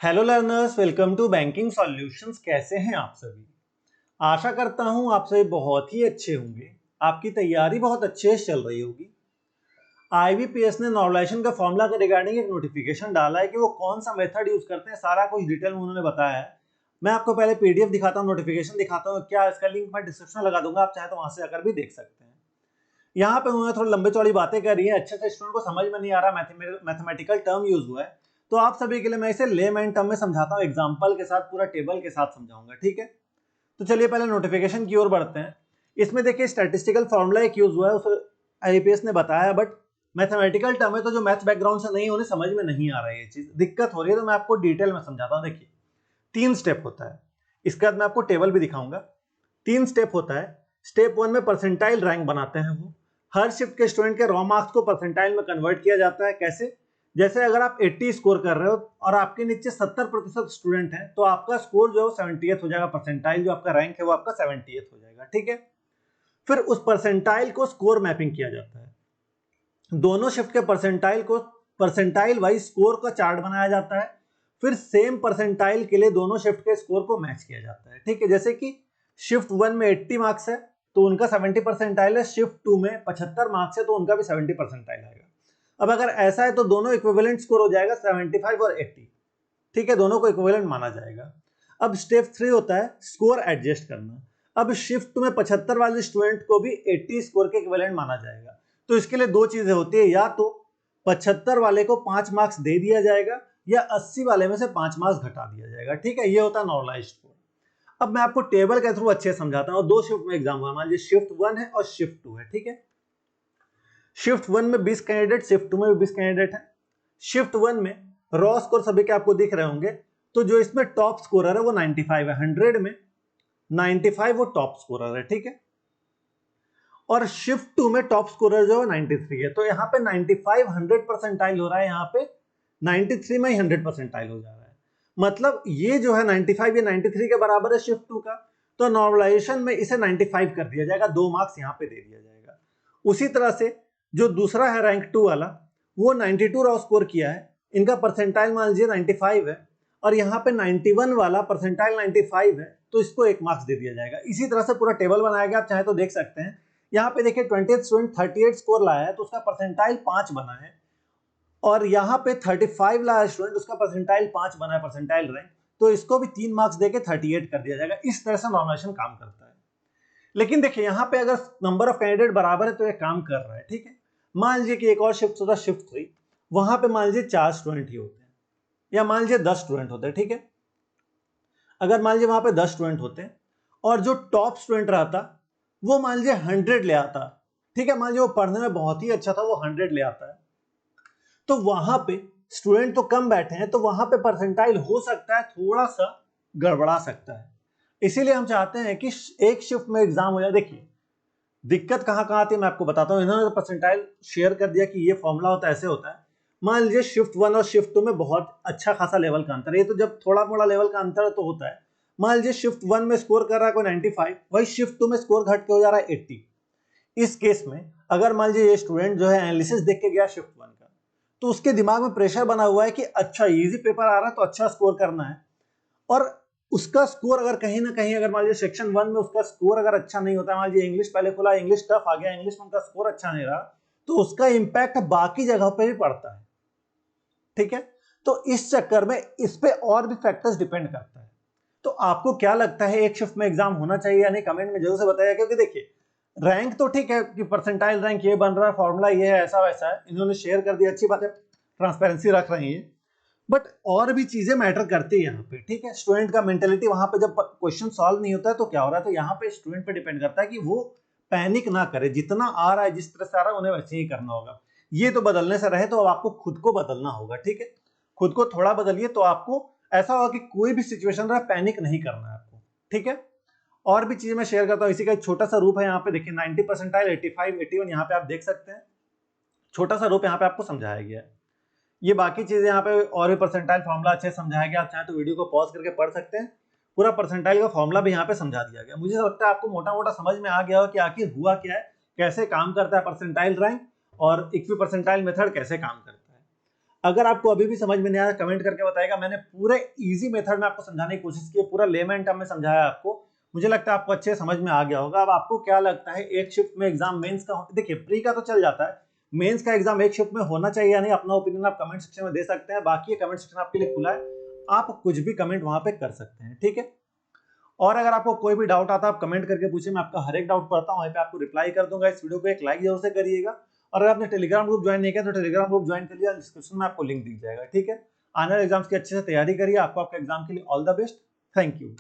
Hello learners, welcome to banking solutions. कैसे हैं आप सभी? आशा करता हूं आप सभी बहुत ही अच्छे होंगे। आपकी तैयारी बहुत अच्छे से चल रही होगी। आईबीपीएस ने नॉर्मलाइजेशन का फॉर्मूला के रिगार्डिंग एक नोटिफिकेशन डाला है कि वो कौन सा मेथड यूज करते हैं, सारा कुछ डिटेल में उन्होंने बताया है। मैं आपको पहले पीडीएफ दिखाता हूँ, नोटिफिकेशन दिखाता हूँ क्या, इसका लिंक मैं डिस्क्रिप्शन में लगा दूंगा, आप चाहे तो वहां से आकर भी देख सकते हैं। यहाँ पे उन्होंने थोड़ी लंबी चौड़ी बातें करी है, अच्छे से स्टूडेंट को समझ में नहीं आ रहा, मैथमेटिकल टर्म यूज हुआ है, तो आप सभी के लिए मैं इसे लेमैन टर्म में समझाता हूँ, एग्जांपल के साथ, पूरा टेबल के साथ समझाऊंगा। ठीक है, तो चलिए पहले नोटिफिकेशन की ओर बढ़ते हैं। इसमें देखिए स्टैटिस्टिकल फॉर्मूला एक यूज हुआ है, उस आईपीएस ने बताया, बट मैथमेटिकल टर्म है तो जो मैथ बैकग्राउंड से नहीं, उन्हें समझ में नहीं आ रहा है, ये चीज दिक्कत हो रही है, तो मैं आपको डिटेल में समझाता हूँ। देखिए 3 स्टेप होता है, इसके बाद मैं आपको टेबल भी दिखाऊंगा। 3 स्टेप होता है। स्टेप 1 में परसेंटाइल रैंक बनाते हैं, वो हर शिफ्ट के स्टूडेंट के रॉ मार्क्स को परसेंटाइल में कन्वर्ट किया जाता है। कैसे? जैसे अगर आप 80 स्कोर कर रहे हो और आपके नीचे 70% स्टूडेंट हैं, तो आपका स्कोर जो है 70th हो जाएगा, परसेंटाइल जो आपका रैंक है वो आपका 70th हो जाएगा। ठीक है, फिर उस परसेंटाइल को स्कोर मैपिंग किया जाता है, दोनों शिफ्ट के परसेंटाइल को परसेंटाइल वाइज स्कोर का चार्ट बनाया जाता है, फिर सेम परसेंटाइल के लिए दोनों शिफ्ट के स्कोर को मैच किया जाता है। ठीक है, जैसे कि शिफ्ट 1 में 80 मार्क्स है तो उनका 70 परसेंटाइल है, शिफ्ट 2 में 75 मार्क्स है तो उनका भी 70 परसेंटाइल आएगा। अब अगर ऐसा है तो दोनों इक्विवेलेंट स्कोर हो जाएगा 75 और 80। ठीक है, दोनों को इक्विवेलेंट माना जाएगा। अब स्टेप 3 होता है स्कोर एडजस्ट करना। अब शिफ्ट में 75 वाले स्टूडेंट को भी 80 स्कोर के इक्विवेलेंट माना जाएगा, तो इसके लिए दो चीजें होती है, या तो 75 वाले को 5 मार्क्स दे दिया जाएगा या 80 वाले में से 5 मार्क्स घटा दिया जाएगा। ठीक है, ये होता है नॉर्मलाइज्ड स्कोर। अब मैं आपको टेबल के थ्रू अच्छे समझाता हूं। दो शिफ्ट में एग्जाम हुआ, मान लीजिए शिफ्ट 1 है और शिफ्ट 2 है। ठीक है, शिफ्ट 1 में 20 कैंडिडेट, शिफ्ट 2 में भी 20 कैंडिडेट है। शिफ्ट 1 में रॉ स्कोर सभी के आपको दिख रहे होंगे, तो जो इसमें टॉप स्कोरर है वो 95 है, 100 में 95 वो टॉप स्कोरर है। ठीक है, और शिफ्ट 2 में टॉप स्कोरर जो है 93 है, तो यहाँ पे 95 100 परसेंटाइल हो रहा है, यहाँ पे 93 में ही 100 परसेंटाइल हो जा रहा है। मतलब ये जो है 95 ये 93 के बराबर है शिफ्ट 2 का, तो नॉर्मलाइजेशन में इसे 95 कर दिया जाएगा, 2 मार्क्स यहाँ पे दे दिया जाएगा। उसी तरह से जो दूसरा है रैंक 2 वाला, वो 92 रॉ स्कोर किया है, इनका परसेंटाइल मान लीजिए 95 है, और यहाँ पे 91 वाला परसेंटाइल 95 है, तो इसको 1 मार्क्स दे दिया जाएगा। इसी तरह से पूरा टेबल बनाया गया, आप चाहे तो देख सकते हैं। यहाँ पे देखिए 20th स्टूडेंट 38 स्कोर लाया है तो उसका परसेंटाइल 5 बना है, और यहाँ पे 35 लाया स्टूडेंट, उसका परसेंटाइल 5 बना है, परसेंटाइल रैंक, तो इसको भी 3 मार्क्स देके 38 कर दिया जाएगा। इस तरह से नॉर्मलाइजेशन काम करता है। लेकिन देखिए यहाँ पे अगर नंबर ऑफ कैंडिडेट बराबर है तो ये काम कर रहा है। ठीक है, मान लीजिए कि एक और शिफ्ट होता है शिफ्ट 3, वहां पे मान लीजिए 4 स्टूडेंट ही होते हैं, या मान लीजिए 10 स्टूडेंट होते हैं। ठीक है, अगर मान लीजिए वहां पे 10 स्टूडेंट होते हैं और जो टॉप स्टूडेंट रहता वो मान लीजिए 100 ले आता। ठीक है, मान लीजिए वो पढ़ने में बहुत ही अच्छा था, वो 100 ले आता है, तो वहां पे स्टूडेंट तो कम बैठे हैं, तो वहां पे परसेंटाइल हो सकता है थोड़ा सा गड़बड़ा सकता है। इसीलिए हम चाहते हैं कि एक शिफ्ट में एग्जाम हो जाए। देखिए दिक्कत कहां कहां आती है मैं आपको बताता हूं। इन्होंने परसेंटाइल शेयर कर दिया कि ये फॉर्मूला होता है, ऐसे होता है। मान लीजिए शिफ्ट 1 और शिफ्ट 2 में बहुत अच्छा खासा लेवल का अंतर है, ये तो जब थोड़ा मोड़ा लेवल का अंतर तो होता है। मान लीजिए शिफ्ट 1 में स्कोर कर रहा है कोई 95, वही शिफ्ट 2 में स्कोर घट के हो जा रहा है 80। इस केस में अगर मान लीजिए ये स्टूडेंट जो है एनालिसिस देख के गया शिफ्ट 1 का, तो उसके दिमाग में प्रेशर बना हुआ है कि अच्छा इजी पेपर आ रहा है तो अच्छा स्कोर करना है, और उसका स्कोर अगर कहीं ना कहीं, अगर मान लीजिए सेक्शन 1 में उसका स्कोर अगर अच्छा नहीं होता, मान लीजिए इंग्लिश पहले खुला, इंग्लिश टफ आ गया, इंग्लिश में उनका स्कोर अच्छा नहीं रहा, तो उसका इंपैक्ट बाकी जगह पे भी पड़ता है। ठीक है, तो इस चक्कर में इस पे और भी फैक्टर्स डिपेंड करता है। तो आपको क्या लगता है एक शिफ्ट में एग्जाम होना चाहिए या नहीं, कमेंट में जरूर से बताइए। क्योंकि देखिए रैंक तो ठीक है कि परसेंटाइल रैंक ये बन रहा है, फॉर्मूला ये है, ऐसा वैसा है, इन्होंने शेयर कर दिया, अच्छी बात है, ट्रांसपेरेंसी रख रही है, बट और भी चीजें मैटर करती है यहाँ पे। ठीक है, स्टूडेंट का मेंटेलिटी वहां पे जब क्वेश्चन सॉल्व नहीं होता है तो क्या हो रहा है, तो यहाँ पे स्टूडेंट पे डिपेंड करता है कि वो पैनिक ना करे, जितना आ रहा है जिस तरह से आ रहा है उन्हें वैसे ही करना होगा। ये तो बदलने से रहे, तो अब आपको खुद को बदलना होगा। ठीक है, खुद को थोड़ा बदलिए तो आपको ऐसा होगा कि कोई भी सिचुएशन रहा पैनिक नहीं करना है आपको। ठीक है, और भी चीजें मैं शेयर करता हूँ, इसी का एक छोटा सा रूप है। यहाँ पे देखिए 90 परसेंटाइल, 85, 81, यहाँ पे आप देख सकते हैं, छोटा सा रूप यहाँ पे आपको समझाया गया है। ये बाकी चीजें यहाँ पे और भी परसेंटाइल फॉर्मूला अच्छे से समझाया गया, आप चाहे तो वीडियो को पॉज करके पढ़ सकते हैं, पूरा परसेंटाइल का फॉर्मूला भी यहाँ पे समझा दिया गया। मुझे लगता है आपको मोटा मोटा समझ में आ गया हो कि आखिर हुआ क्या है, कैसे काम करता है परसेंटाइल रैंक, और इक्वी परसेंटाइल मेथड कैसे काम करता है। अगर आपको अभी भी समझ में नहीं आया कमेंट करके बताएगा। मैंने पूरे इजी मेथड में आपको समझाने की कोशिश की, पूरा लेमैन टर्म में समझाया आपको। मुझे लगता है आपको अच्छे समझ में आ गया होगा। अब आपको क्या लगता है एक शिफ्ट में एग्जाम मेंस का, देखिए प्री का तो चल जाता है, मेंस का एग्जाम एक शिफ्ट में होना चाहिए या नहीं, अपना ओपिनियन आप कमेंट सेक्शन में दे सकते हैं। बाकी कमेंट सेक्शन आपके लिए खुला है, आप कुछ भी कमेंट वहां पे कर सकते हैं, ठीक है। और अगर आपको कोई भी डाउट आता है आप कमेंट करके पूछिए, मैं आपका हर एक डाउट पढ़ता हूँ, वहीं पे आपको रिप्लाई कर दूंगा। इस वीडियो को एक लाइक जरूर से करिएगा, और अगर आपने टेलीग्राम ग्रुप ज्वाइन नहीं किया तो टेलीग्राम ग्रुप ज्वाइन कर लिया, डिस्क्रिप्शन में आपको लिंक दिख जाएगा, ठीक है। आने वाले एग्जाम्स की अच्छे से तैयारी करिए। आपको आपके एग्जाम के लिए all the best. Thank you.